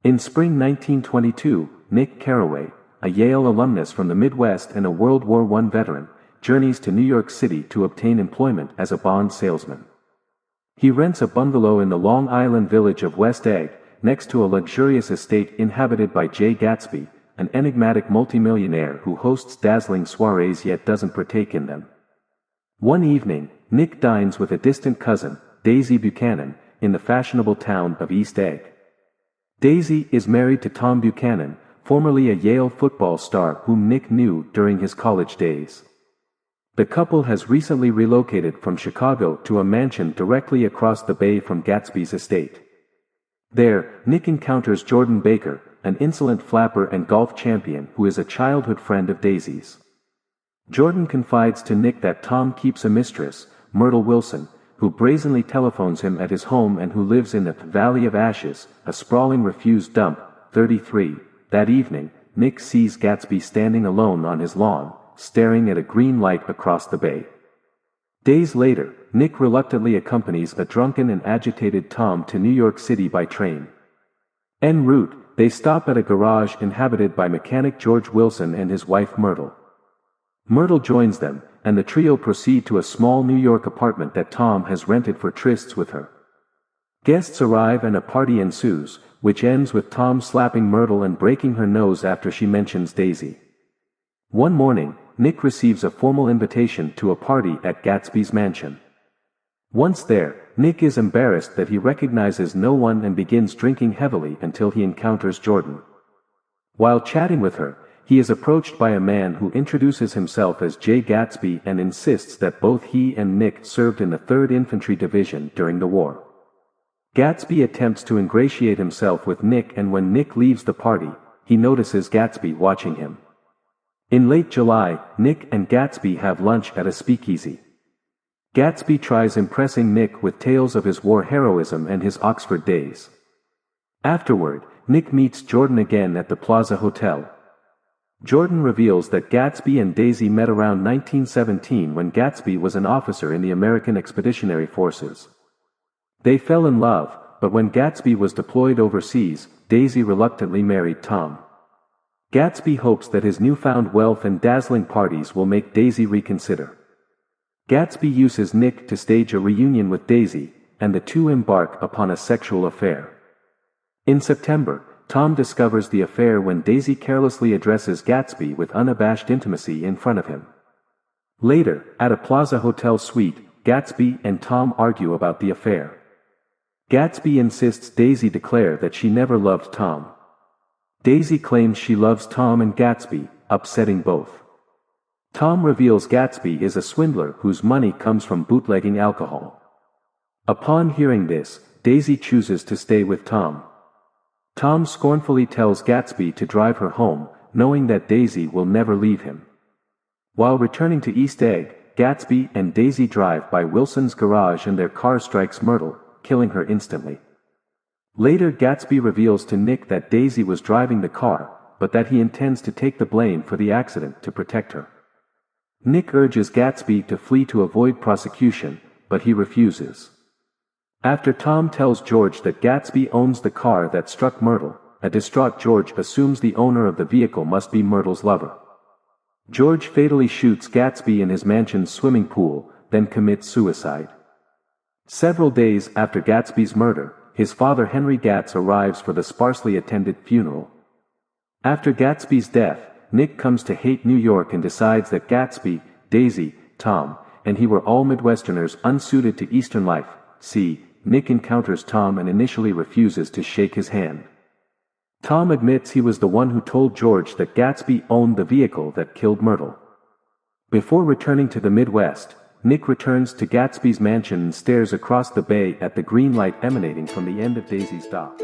In spring 1922, Nick Carraway, a Yale alumnus from the Midwest and a World War I veteran, journeys to New York City to obtain employment as a bond salesman. He rents a bungalow in the Long Island village of West Egg, next to a luxurious estate inhabited by Jay Gatsby, an enigmatic multimillionaire who hosts dazzling soirees yet doesn't partake in them. One evening, Nick dines with a distant cousin, Daisy Buchanan, in the fashionable town of East Egg. Daisy is married to Tom Buchanan, formerly a Yale football star whom Nick knew during his college days. The couple has recently relocated from Chicago to a mansion directly across the bay from Gatsby's estate. There, Nick encounters Jordan Baker, an insolent flapper and golf champion who is a childhood friend of Daisy's. Jordan confides to Nick that Tom keeps a mistress, Myrtle Wilson, who brazenly telephones him at his home and who lives in the Valley of Ashes, a sprawling refuse dump. 33. That evening, Nick sees Gatsby standing alone on his lawn, staring at a green light across the bay. Days later, Nick reluctantly accompanies a drunken and agitated Tom to New York City by train. En route, they stop at a garage inhabited by mechanic George Wilson and his wife Myrtle. Myrtle joins them, and the trio proceed to a small New York apartment that Tom has rented for trysts with her. Guests arrive and a party ensues, which ends with Tom slapping Myrtle and breaking her nose after she mentions Daisy. One morning, Nick receives a formal invitation to a party at Gatsby's mansion. Once there, Nick is embarrassed that he recognizes no one and begins drinking heavily until he encounters Jordan. While chatting with her, he is approached by a man who introduces himself as Jay Gatsby and insists that both he and Nick served in the 3rd Infantry Division during the war. Gatsby attempts to ingratiate himself with Nick, and when Nick leaves the party, he notices Gatsby watching him. In late July, Nick and Gatsby have lunch at a speakeasy. Gatsby tries impressing Nick with tales of his war heroism and his Oxford days. Afterward, Nick meets Jordan again at the Plaza Hotel. Jordan reveals that Gatsby and Daisy met around 1917 when Gatsby was an officer in the American Expeditionary Forces. They fell in love, but when Gatsby was deployed overseas, Daisy reluctantly married Tom. Gatsby hopes that his newfound wealth and dazzling parties will make Daisy reconsider. Gatsby uses Nick to stage a reunion with Daisy, and the two embark upon a sexual affair. In September, Tom discovers the affair when Daisy carelessly addresses Gatsby with unabashed intimacy in front of him. Later, at a Plaza Hotel suite, Gatsby and Tom argue about the affair. Gatsby insists Daisy declare that she never loved Tom. Daisy claims she loves Tom and Gatsby, upsetting both. Tom reveals Gatsby is a swindler whose money comes from bootlegging alcohol. Upon hearing this, Daisy chooses to stay with Tom. Tom scornfully tells Gatsby to drive her home, knowing that Daisy will never leave him. While returning to East Egg, Gatsby and Daisy drive by Wilson's garage and their car strikes Myrtle, killing her instantly. Later, Gatsby reveals to Nick that Daisy was driving the car, but that he intends to take the blame for the accident to protect her. Nick urges Gatsby to flee to avoid prosecution, but he refuses. After Tom tells George that Gatsby owns the car that struck Myrtle, a distraught George assumes the owner of the vehicle must be Myrtle's lover. George fatally shoots Gatsby in his mansion's swimming pool, then commits suicide. Several days after Gatsby's murder, his father Henry Gatz arrives for the sparsely attended funeral. After Gatsby's death, Nick comes to hate New York and decides that Gatsby, Daisy, Tom, and he were all Midwesterners unsuited to Eastern life. Nick encounters Tom and initially refuses to shake his hand. Tom admits he was the one who told George that Gatsby owned the vehicle that killed Myrtle. Before returning to the Midwest, Nick returns to Gatsby's mansion and stares across the bay at the green light emanating from the end of Daisy's dock.